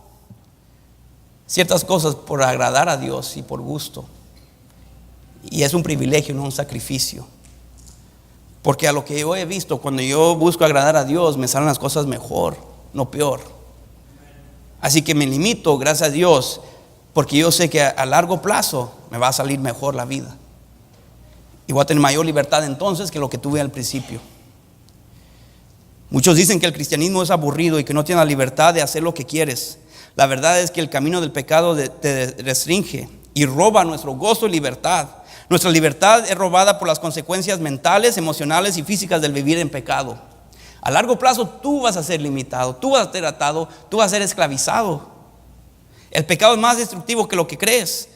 ciertas cosas por agradar a Dios y por gusto, y es un privilegio, no un sacrificio. Porque a lo que yo he visto, cuando yo busco agradar a Dios, me salen las cosas mejor, no peor. Así que me limito, gracias a Dios, porque yo sé que a largo plazo me va a salir mejor la vida. Y voy a tener mayor libertad entonces que lo que tuve al principio. Muchos dicen que el cristianismo es aburrido y que no tienes la libertad de hacer lo que quieres. La verdad es que el camino del pecado te restringe y roba nuestro gozo y libertad. Nuestra libertad es robada por las consecuencias mentales, emocionales y físicas del vivir en pecado. A largo plazo tú vas a ser limitado, tú vas a ser atado, tú vas a ser esclavizado. El pecado es más destructivo que lo que crees.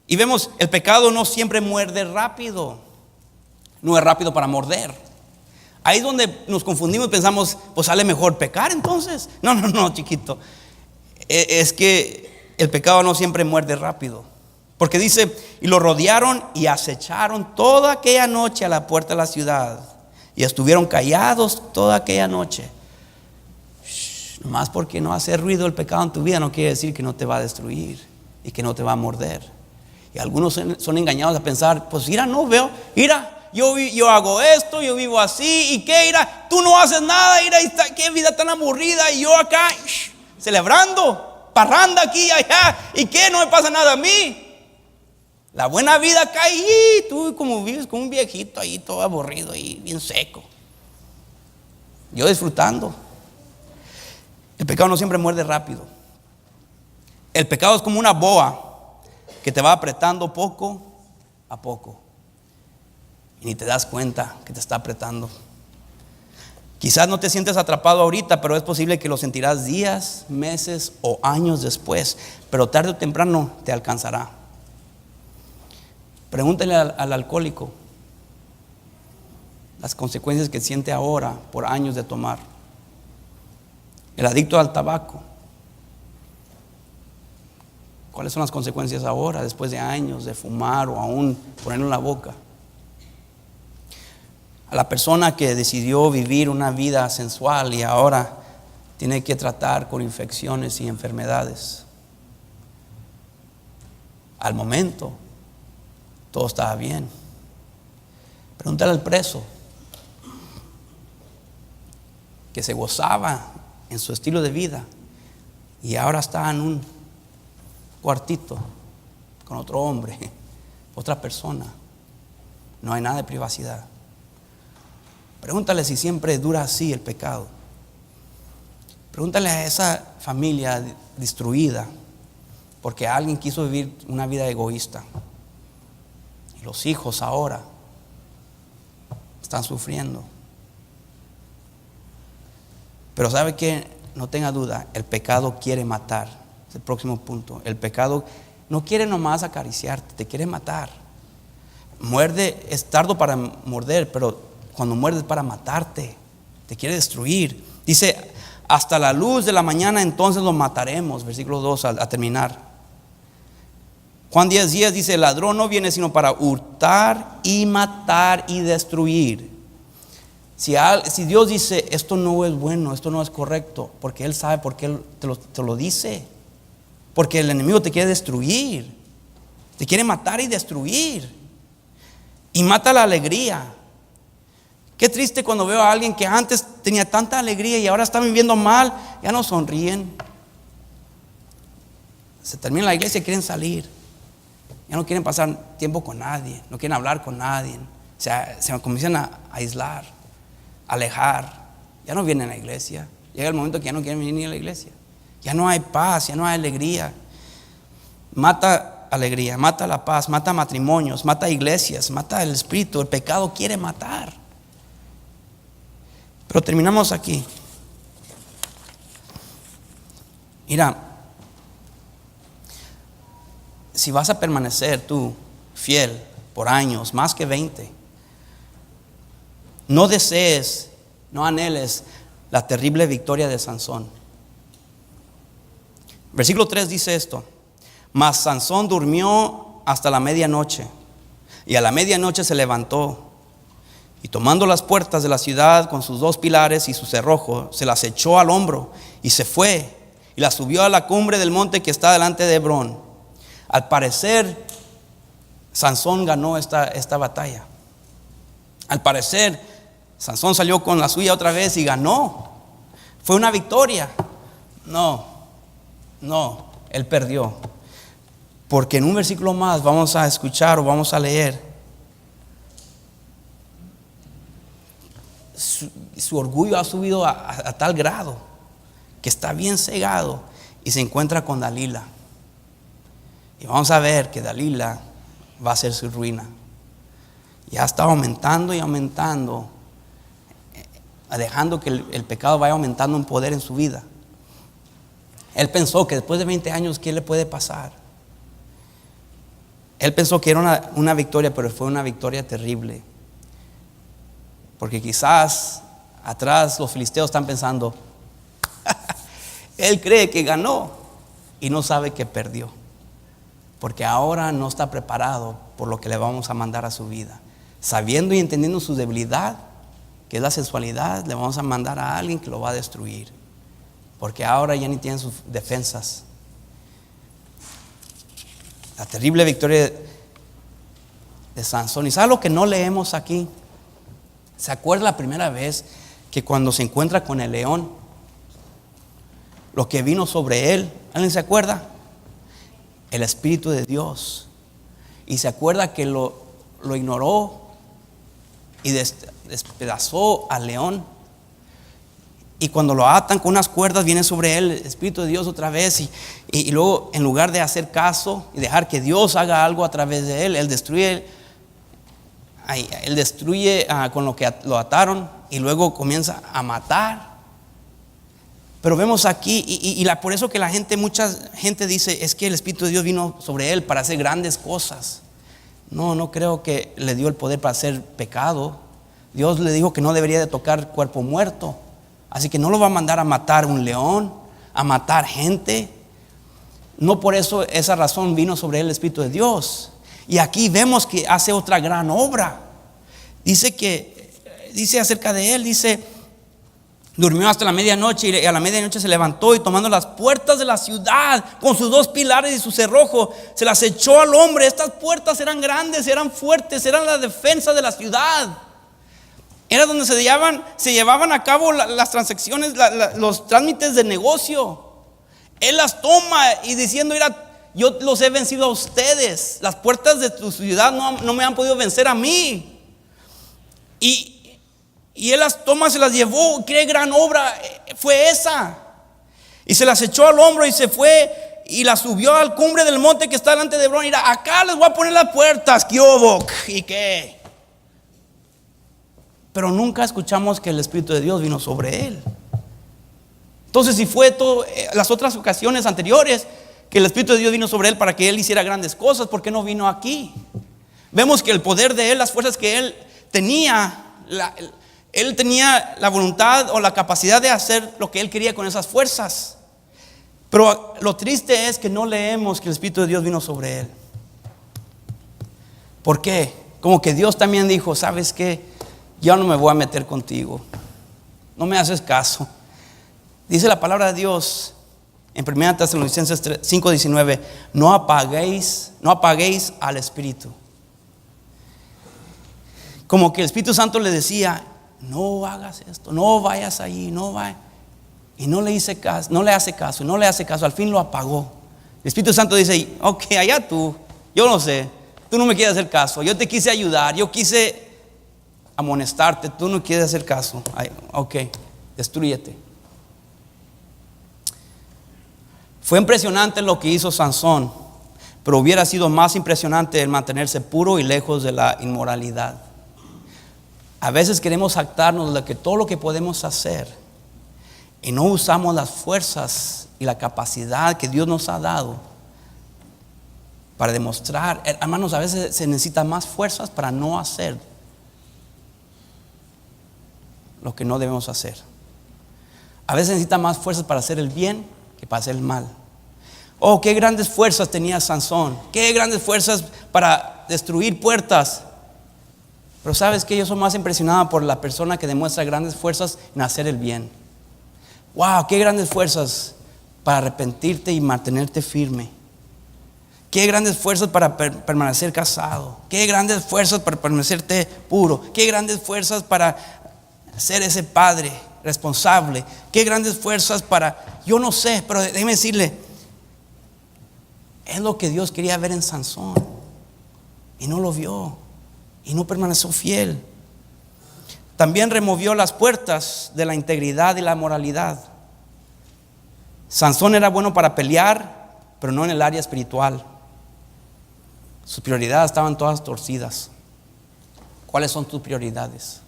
Y vemos, el pecado no siempre muerde rápido. No es rápido para morder. Ahí es donde nos confundimos y pensamos: pues sale mejor pecar entonces. No, chiquito. Es que el pecado no siempre muerde rápido. Porque dice: y lo rodearon y acecharon toda aquella noche a la puerta de la ciudad. Y estuvieron callados toda aquella noche. Nomás porque no hace ruido el pecado en tu vida no quiere decir que no te va a destruir y que no te va a morder. Y algunos son engañados a pensar: pues mira, no veo, mira, yo hago esto, yo vivo así, y qué, mira, tú no haces nada, mira, qué vida tan aburrida, y yo acá celebrando, parranda aquí y allá, y qué, no me pasa nada a mí. La buena vida acá, y tú como vives como un viejito ahí todo aburrido y bien seco. Yo disfrutando. El pecado no siempre muerde rápido. El pecado es como una boa que te va apretando poco a poco y ni te das cuenta que te está apretando. Quizás no te sientes atrapado ahorita, pero es posible que lo sentirás días, meses o años después. Pero tarde o temprano te alcanzará. Pregúntale al alcohólico las consecuencias que siente ahora por años de tomar. El adicto al tabaco, ¿cuáles son las consecuencias ahora después de años de fumar o aún ponerlo en la boca? A la persona que decidió vivir una vida sensual y ahora tiene que tratar con infecciones y enfermedades. Al momento todo estaba bien. Pregúntale al preso que se gozaba en su estilo de vida y ahora está en un cuartito con otro hombre, otra persona. No hay nada de privacidad. Pregúntale si siempre dura así el pecado. Pregúntale a esa familia destruida porque alguien quiso vivir una vida egoísta. Y los hijos ahora están sufriendo. Pero ¿sabe qué? No tenga duda, el pecado quiere matar. Es el próximo punto. El pecado no quiere nomás acariciarte, te quiere matar. Muerde, es tardo para morder, pero cuando muerde es para matarte. Te quiere destruir. Dice, hasta la luz de la mañana entonces lo mataremos. Versículo 2 a terminar. Juan 10:10 dice, el ladrón no viene sino para hurtar y matar y destruir. Si Dios dice, esto no es bueno, esto no es correcto, porque Él sabe por qué te lo dice. Porque el enemigo te quiere destruir. Te quiere matar y destruir. Y mata la alegría. Qué triste cuando veo a alguien que antes tenía tanta alegría y ahora está viviendo mal, ya no sonríen. Se termina la iglesia y quieren salir. Ya no quieren pasar tiempo con nadie, no quieren hablar con nadie. Se comienzan a aislar, a alejar. Ya no vienen a la iglesia. Llega el momento que ya no quieren venir a la iglesia. Ya no hay paz, ya no hay alegría. Mata alegría, mata la paz, mata matrimonios, mata iglesias, mata el espíritu. El pecado quiere matar. Pero terminamos aquí. Mira, si vas a permanecer tú fiel por años, más que 20, no desees, no anheles la terrible victoria de Sansón. Versículo 3 dice esto: mas Sansón durmió hasta la medianoche, y a la medianoche se levantó, y tomando las puertas de la ciudad con sus 2 pilares y su cerrojo, se las echó al hombro y se fue, y las subió a la cumbre del monte que está delante de Hebrón. Al parecer, Sansón ganó esta batalla. Al parecer, Sansón salió con la suya otra vez y ganó. Fue una victoria. No, él perdió. Porque en un versículo más vamos a escuchar o vamos a leer. Su orgullo ha subido a tal grado que está bien cegado y se encuentra con Dalila. Y vamos a ver que Dalila va a ser su ruina. Ya está aumentando y aumentando, dejando que el pecado vaya aumentando en poder en su vida. Él pensó que después de 20 años, ¿qué le puede pasar? Él pensó que era una victoria, pero fue una victoria terrible. Porque quizás atrás los filisteos están pensando, él cree que ganó y no sabe que perdió. Porque ahora no está preparado por lo que le vamos a mandar a su vida. Sabiendo y entendiendo su debilidad, que es la sensualidad, le vamos a mandar a alguien que lo va a destruir. Porque ahora ya ni tiene sus defensas. La terrible victoria de Sansón. ¿Y sabe lo que no leemos aquí? ¿Se acuerda la primera vez que cuando se encuentra con el león, lo que vino sobre él? ¿Alguien se acuerda? El Espíritu de Dios. Y se acuerda que lo ignoró y despedazó al león. Y cuando lo atan con unas cuerdas, viene sobre él el Espíritu de Dios otra vez. Y luego, en lugar de hacer caso y dejar que Dios haga algo a través de él, él destruye con lo que lo ataron, y luego comienza a matar. Pero vemos aquí, por eso que mucha gente dice, es que el Espíritu de Dios vino sobre él para hacer grandes cosas. No creo que le dio el poder para hacer pecado. Dios le dijo que no debería de tocar cuerpo muerto. Así que no lo va a mandar a matar un león, a matar gente. No por eso, esa razón vino sobre él el Espíritu de Dios. Y aquí vemos que hace otra gran obra. Dice acerca de él, durmió hasta la medianoche y a la medianoche se levantó y tomando las puertas de la ciudad con sus 2 pilares y su cerrojo, se las echó al hombre. Estas puertas eran grandes, eran fuertes, eran la defensa de la ciudad. Era donde se llevaban a cabo las transacciones, los trámites de negocio. Él las toma y diciendo, mira, yo los he vencido a ustedes. Las puertas de tu ciudad no me han podido vencer a mí. Y él las toma, se las llevó. Qué gran obra fue esa. Y se las echó al hombro y se fue y las subió al cumbre del monte que está delante de Hebrón. Mira, acá les voy a poner las puertas. ¿Qué hubo? ¿Y qué? Pero nunca escuchamos que el Espíritu de Dios vino sobre él. Entonces, si fue las otras ocasiones anteriores que el Espíritu de Dios vino sobre él para que él hiciera grandes cosas, ¿por qué no vino aquí? Vemos que el poder de él, las fuerzas que él tenía, él tenía la voluntad o la capacidad de hacer lo que él quería con esas fuerzas. Pero lo triste es que no leemos que el Espíritu de Dios vino sobre él. ¿Por qué? Como que Dios también dijo, ¿sabes qué? Yo no me voy a meter contigo. No me haces caso. Dice la palabra de Dios en 1 Tesalonicenses 5:19, no apaguéis al Espíritu. Como que el Espíritu Santo le decía, no hagas esto, no vayas allí, no vayas. Y no le hace caso, al fin lo apagó. El Espíritu Santo dice, ok, allá tú, yo no sé, tú no me quieres hacer caso, yo te quise ayudar, yo quise amonestarte, tú no quieres hacer caso. Ay, ok, destrúyete. Fue impresionante lo que hizo Sansón, pero hubiera sido más impresionante el mantenerse puro y lejos de la inmoralidad. A veces queremos jactarnos de que todo lo que podemos hacer y no usamos las fuerzas y la capacidad que Dios nos ha dado para demostrar. Hermanos, a veces se necesitan más fuerzas para no hacer lo que no debemos hacer. A veces necesita más fuerzas para hacer el bien que para hacer el mal. Oh, qué grandes fuerzas tenía Sansón, qué grandes fuerzas para destruir puertas. Pero sabes que yo soy más impresionado por la persona que demuestra grandes fuerzas en hacer el bien. Wow, qué grandes fuerzas para arrepentirte y mantenerte firme. Qué grandes fuerzas para permanecer casado. Qué grandes fuerzas para permanecerte puro. Qué grandes fuerzas para ser ese padre responsable. Qué grandes fuerzas para, yo no sé, pero déjeme decirle, es lo que Dios quería ver en Sansón y no lo vio y no permaneció fiel. También removió las puertas de la integridad y la moralidad. Sansón era bueno para pelear, pero no en el área espiritual. Sus prioridades estaban todas torcidas. ¿Cuáles son tus prioridades?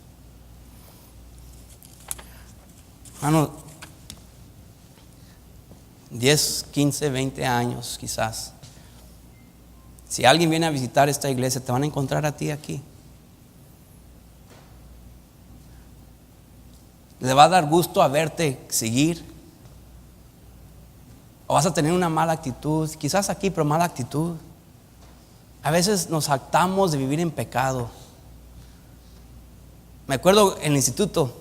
Hermano, 10, 15, 20 años quizás. Si alguien viene a visitar esta iglesia, te van a encontrar a ti aquí. ¿Le va a dar gusto a verte seguir? ¿O vas a tener una mala actitud? Quizás aquí, pero mala actitud. A veces nos jactamos de vivir en pecado. Me acuerdo en el instituto,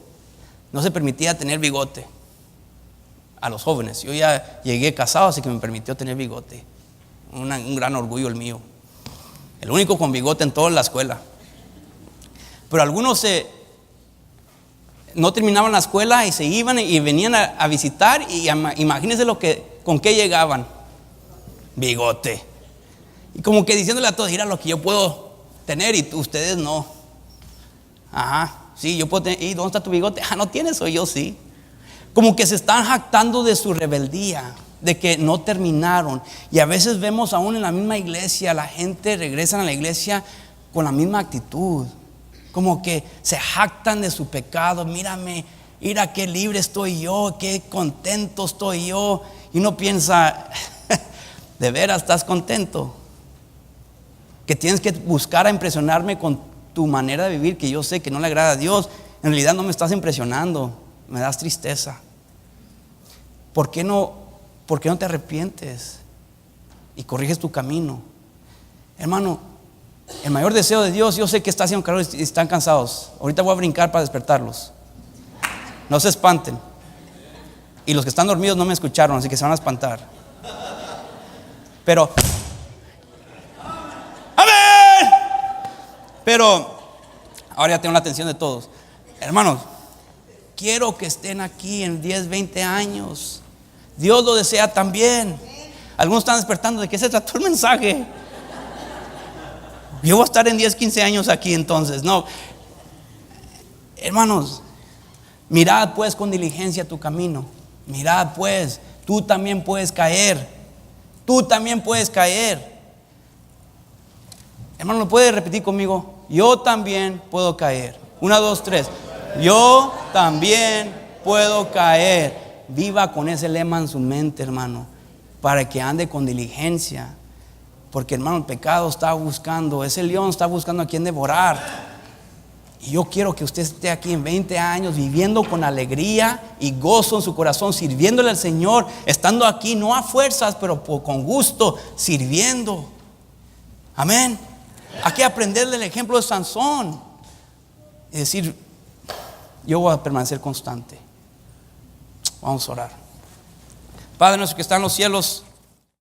no se permitía tener bigote a los jóvenes. Yo ya llegué casado, así que me permitió tener bigote. Un gran orgullo el mío. El único con bigote en toda la escuela. Pero algunos no terminaban la escuela y se iban y venían a visitar. Y imagínense con qué llegaban. Bigote. Y como que diciéndole a todos, mira lo que yo puedo tener y ustedes no. Ajá, sí, yo puedo tener. ¿Y dónde está tu bigote? Ah, no tienes, o yo sí. Como que se están jactando de su rebeldía, de que no terminaron. Y a veces vemos aún en la misma iglesia, la gente regresa a la iglesia con la misma actitud, como que se jactan de su pecado. Mírame, mira qué libre estoy yo, qué contento estoy yo. Y uno piensa, ¿de veras estás contento? Que tienes que buscar a impresionarme con tu manera de vivir, que yo sé que no le agrada a Dios. En realidad no me estás impresionando, me das tristeza. ¿Por qué no te arrepientes y corriges tu camino? Hermano, el mayor deseo de Dios, yo sé que está haciendo calor y están cansados. Ahorita voy a brincar para despertarlos. No se espanten. Y los que están dormidos no me escucharon, así que se van a espantar. Pero ¡amén! Pero ahora ya tengo la atención de todos. Hermanos, quiero que estén aquí en 10, 20 años. Dios lo desea también. Algunos están despertando. ¿De qué se trató el mensaje? Yo voy a estar en 10, 15 años aquí entonces. No. Hermanos, mirad pues con diligencia tu camino. Mirad pues, tú también puedes caer. Tú también puedes caer. Hermano, ¿lo puede repetir conmigo? Yo también puedo caer. 1, 2, 3. Yo también puedo caer. Viva con ese lema en su mente, hermano, para que ande con diligencia. Porque, hermano, el pecado está buscando, ese león está buscando a quien devorar. Y yo quiero que usted esté aquí en 20 años viviendo con alegría y gozo en su corazón, sirviéndole al Señor, estando aquí no a fuerzas, pero con gusto, sirviendo. Amén. Hay que aprender del ejemplo de Sansón. Es decir, yo voy a permanecer constante. Vamos a orar. Padre nuestro que está en los cielos,